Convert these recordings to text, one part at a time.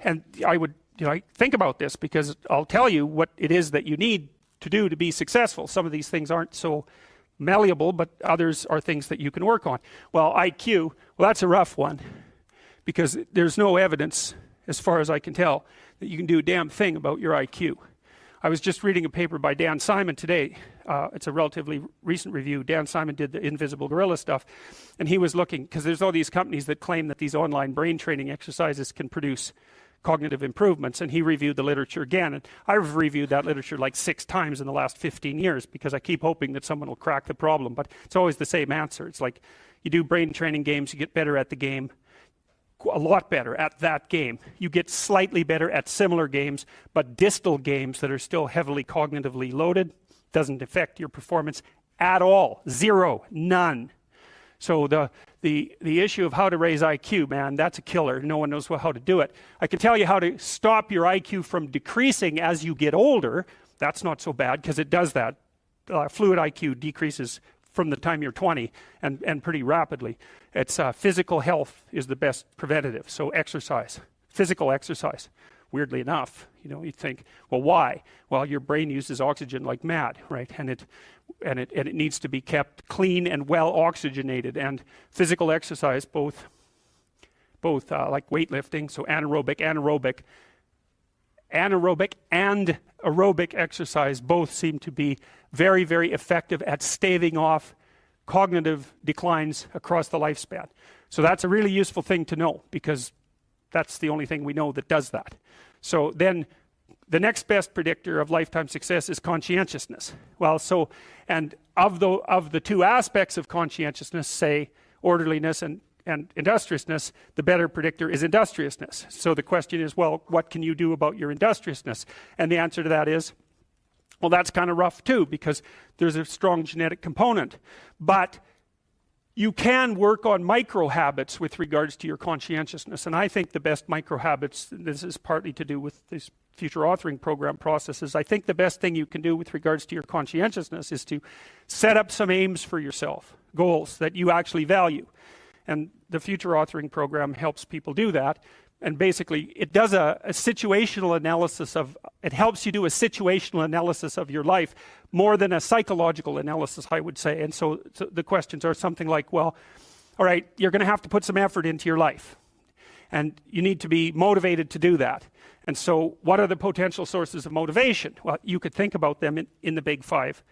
And I would think about this, because I'll tell you what it is that you need to do to be successful. Some of these things aren't so malleable, but others are things that you can work on. Well, IQ, well, that's a rough one, because there's no evidence, as far as I can tell, that you can do a damn thing about your IQ. I was just reading a paper by Dan Simon today. It's a relatively recent review. Dan Simon did the invisible gorilla stuff, and he was looking, because there's all these companies that claim that these online brain training exercises can produce cognitive improvements, and he reviewed the literature again, and I've reviewed that literature like 6 times in the last 15 years, because I keep hoping that someone will crack the problem, but it's always the same answer. It's like, you do brain training games, you get better at the game, a lot better at that game. You get slightly better at similar games, but distal games that are still heavily cognitively loaded doesn't affect your performance at all. Zero, none. So the issue of how to raise IQ, man, that's a killer. No one knows how to do it. I can tell you how to stop your IQ from decreasing as you get older. That's not so bad, because it does that. Fluid IQ decreases from the time you're 20 and pretty rapidly. It's physical health is the best preventative. So exercise, physical exercise. Weirdly enough, you think, well, why? Well, your brain uses oxygen like mad, right? And it needs to be kept clean and well oxygenated. And physical exercise, both like weightlifting, so anaerobic and aerobic exercise, both seem to be very, very effective at staving off cognitive declines across the lifespan. So that's a really useful thing to know, because that's the only thing we know that does that. So then the next best predictor of lifetime success is conscientiousness. Well, so, and of the 2 aspects of conscientiousness, say orderliness and industriousness, the better predictor is industriousness. So the question is, well, what can you do about your industriousness? And the answer to that is, well, that's kind of rough too, because there's a strong genetic component. But you can work on micro habits with regards to your conscientiousness. And I think the best micro habits, this is partly to do with this future authoring program processes, I think the best thing you can do with regards to your conscientiousness is to set up some aims for yourself, goals that you actually value. And the future authoring program helps people do that. And basically, it does a situational analysis it helps you do a situational analysis of your life more than a psychological analysis, I would say. And so the questions are something like, well, all right, you're going to have to put some effort into your life. And you need to be motivated to do that. And so what are the potential sources of motivation? Well, you could think about them in the big 5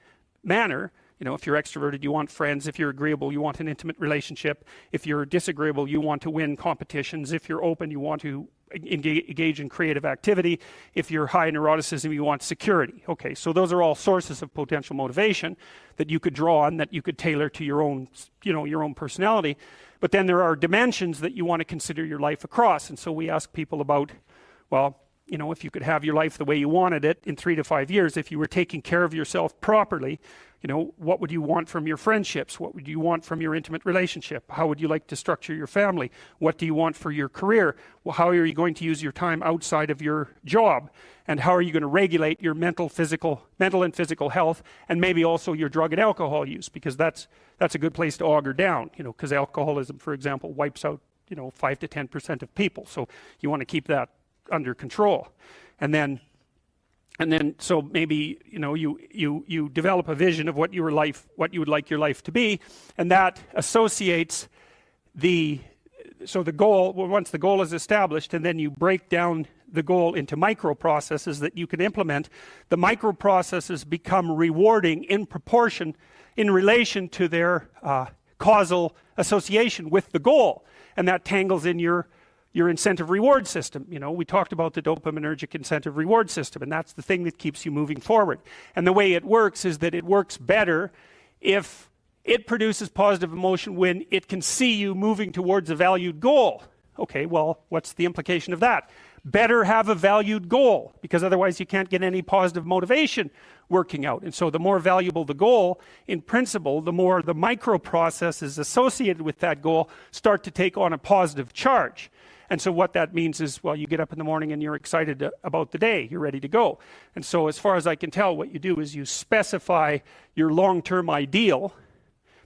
manner. If you're extroverted, you want friends. If you're agreeable, you want an intimate relationship. If you're disagreeable, you want to win competitions. If you're open, you want to engage in creative activity. If you're high in neuroticism, you want security. Okay, so those are all sources of potential motivation that you could draw on, that you could tailor to your own, your own personality. But then there are dimensions that you want to consider your life across. And so we ask people about, well, if you could have your life the way you wanted it in 3 to 5 years, if you were taking care of yourself properly, what would you want from your friendships? What would you want from your intimate relationship? How would you like to structure your family? What do you want for your career? Well, how are you going to use your time outside of your job? And how are you going to regulate your mental and physical health, and maybe also your drug and alcohol use? Because that's a good place to auger down, because alcoholism, for example, wipes out, 5 to 10% of people. So you want to keep that under control. And then so maybe you develop a vision of what you would like your life to be, and that associates the goal. Well, once the goal is established, and then you break down the goal into micro processes that you can implement. The micro processes become rewarding in proportion, in relation to their causal association with the goal, and that tangles in your incentive reward system. We talked about the dopaminergic incentive reward system, and that's the thing that keeps you moving forward. And the way it works is that it works better if it produces positive emotion when it can see you moving towards a valued goal. Okay, well, what's the implication of that? Better have a valued goal, because otherwise you can't get any positive motivation working out. And so the more valuable the goal, in principle, the more the micro processes associated with that goal start to take on a positive charge. And so what that means is, well, you get up in the morning and you're excited about the day. You're ready to go. And so as far as I can tell, what you do is you specify your long-term ideal.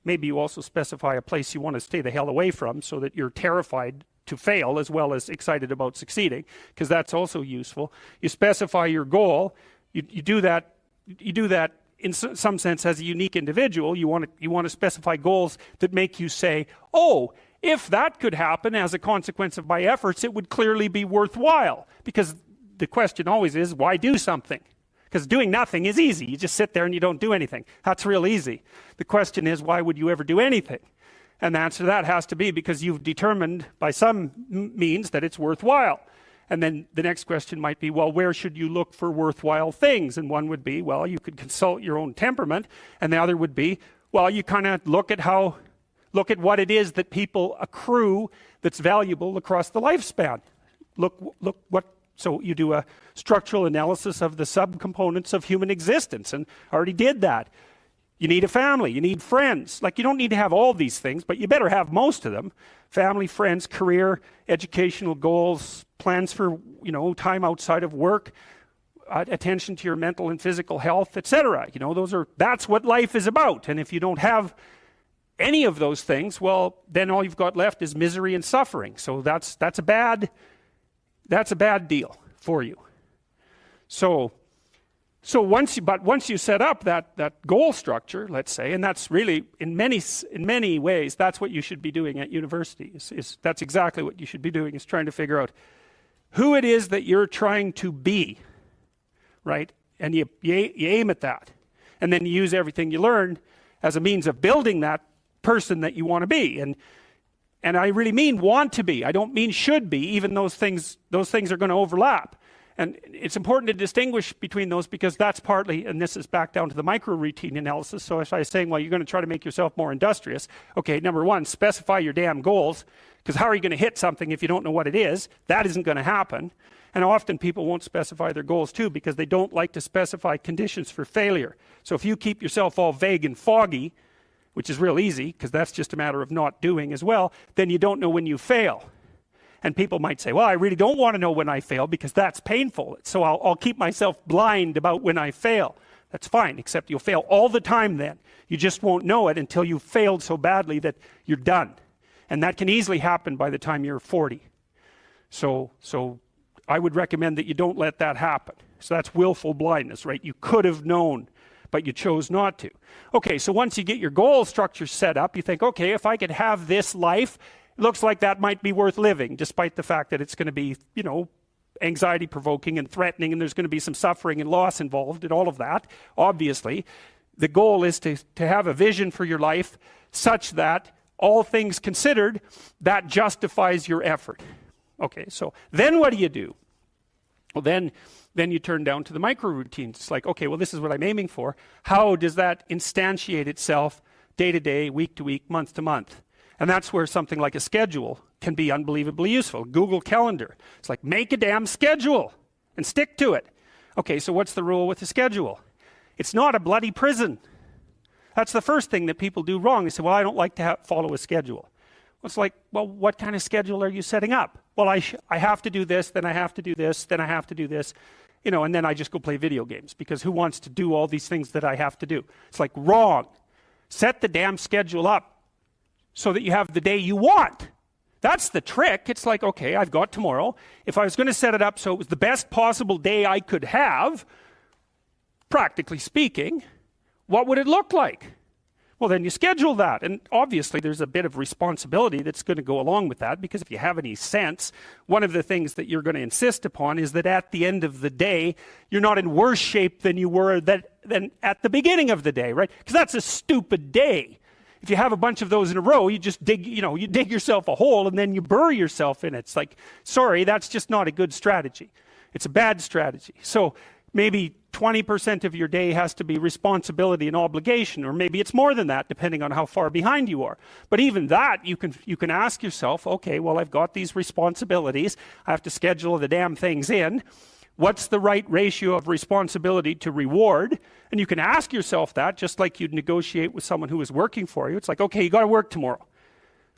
Maybe you also specify a place you want to stay the hell away from, so that you're terrified to fail as well as excited about succeeding, because that's also useful. You specify your goal. You do that in some sense as a unique individual. You want to specify goals that make you say, oh, if that could happen as a consequence of my efforts, it would clearly be worthwhile. Because the question always is, why do something? Because doing nothing is easy. You just sit there and you don't do anything. That's real easy. The question is, why would you ever do anything? And the answer to that has to be because you've determined by some means that it's worthwhile. And then the next question might be, well, where should you look for worthwhile things? And one would be, well, you could consult your own temperament. And the other would be, well, you kind of look at what it is that people accrue that's valuable across the lifespan. So you do a structural analysis of the subcomponents of human existence, and I already did that. You need a family, you need friends. Like, you don't need to have all these things, but you better have most of them. Family, friends, career, educational goals, plans for, time outside of work, attention to your mental and physical health, etc. That's what life is about. And if you don't have any of those things, well, then all you've got left is misery and suffering. So that's a bad deal for you. So once you set up that goal structure, let's say, and that's really in many ways that's what you should be doing at university. That's exactly what you should be doing, is trying to figure out who it is that you're trying to be, right? And you aim at that, and then you use everything you learn as a means of building that person that you want to be. And I really mean want to be. I don't mean should be. Even those things are going to overlap. And it's important to distinguish between those, because that's partly, and this is back down to the micro-routine analysis. So as I was saying, well, you're going to try to make yourself more industrious. Okay, number one, specify your damn goals, because how are you going to hit something if you don't know what it is? That isn't going to happen. And often people won't specify their goals too, because they don't like to specify conditions for failure. So if you keep yourself all vague and foggy, which is real easy, because that's just a matter of not doing as well, then you don't know when you fail. And people might say, well, I really don't want to know when I fail because that's painful. So I'll keep myself blind about when I fail. That's fine, except you'll fail all the time then. You just won't know it until you've failed so badly that you're done. And that can easily happen by the time you're 40. So I would recommend that you don't let that happen. So that's willful blindness, right? You could have known, but you chose not to. Okay, so once you get your goal structure set up, you think, okay, if I could have this life, it looks like that might be worth living, despite the fact that it's going to be, anxiety provoking and threatening, and there's going to be some suffering and loss involved and all of that. Obviously, the goal is to have a vision for your life such that, all things considered, that justifies your effort. Okay, so then what do? Well, then you turn down to the micro routines. It's like, okay, well, this is what I'm aiming for. How does that instantiate itself day to day, week to week, month to month? And that's where something like a schedule can be unbelievably useful. Google Calendar. It's like, make a damn schedule and stick to it. Okay, so what's the rule with the schedule? It's not a bloody prison. That's the first thing that people do wrong. They say, well, I don't like to follow a schedule. Well, it's like, well, what kind of schedule are you setting up? Well, I have to do this, then I have to do this, then I have to do this, and then I just go play video games, because who wants to do all these things that I have to do? It's like, wrong. Set the damn schedule up so that you have the day you want. That's the trick. It's like, okay, I've got tomorrow. If I was going to set it up so it was the best possible day I could have, practically speaking, what would it look like? Well, then you schedule that. And obviously there's a bit of responsibility that's going to go along with that, because if you have any sense, one of the things that you're going to insist upon is that at the end of the day, you're not in worse shape than you were than at the beginning of the day, right? Because that's a stupid day. If you have a bunch of those in a row, you just dig yourself a hole and then you bury yourself in it. It's like, sorry, that's just not a good strategy. It's a bad strategy. So maybe 20% of your day has to be responsibility and obligation, or maybe it's more than that, depending on how far behind you are. But even that, you can ask yourself, okay, well, I've got these responsibilities. I have to schedule the damn things in. What's the right ratio of responsibility to reward? And you can ask yourself that, just like you'd negotiate with someone who is working for you. It's like, okay, you got to work tomorrow.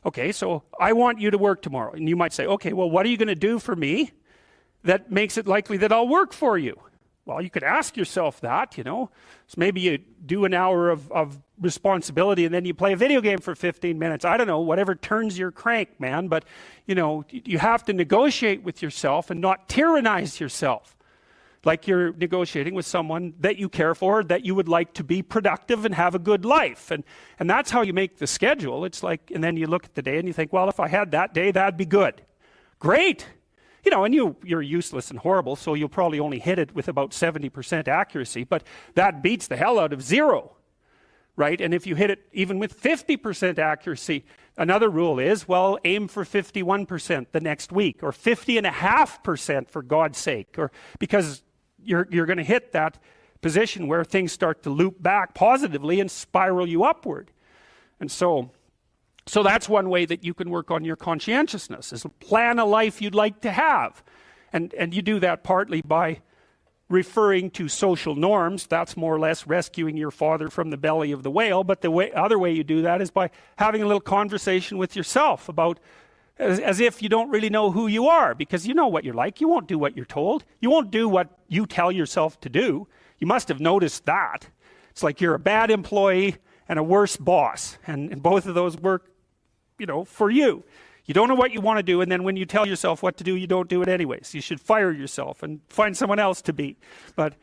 Okay, so I want you to work tomorrow. And you might say, okay, well, what are you going to do for me that makes it likely that I'll work for you? Well, you could ask yourself that, you know. So maybe you do an hour of responsibility and then you play a video game for 15 minutes. I don't know, whatever turns your crank, man. But, you know, you have to negotiate with yourself and not tyrannize yourself. Like you're negotiating with someone that you care for, that you would like to be productive and have a good life. And that's how you make the schedule. It's like, and then you look at the day and you think, well, if I had that day, that'd be good. Great. You know, and you're useless and horrible, so you'll probably only hit it with about 70% accuracy, but that beats the hell out of 0, right? And if you hit it even with 50% accuracy, another rule is, well, aim for 51% the next week, or 50.5% for God's sake, or because you're going to hit that position where things start to loop back positively and spiral you upward. And so that's one way that you can work on your conscientiousness, is plan a life you'd like to have. And you do that partly by referring to social norms. That's more or less rescuing your father from the belly of the whale. But the other way you do that is by having a little conversation with yourself about, as if you don't really know who you are, because you know what you're like. You won't do what you're told. You won't do what you tell yourself to do. You must have noticed that. It's like you're a bad employee and a worse boss. And both of those work, you know, for you. You don't know what you want to do, and then when you tell yourself what to do, you don't do it anyways. You should fire yourself and find someone else to be. But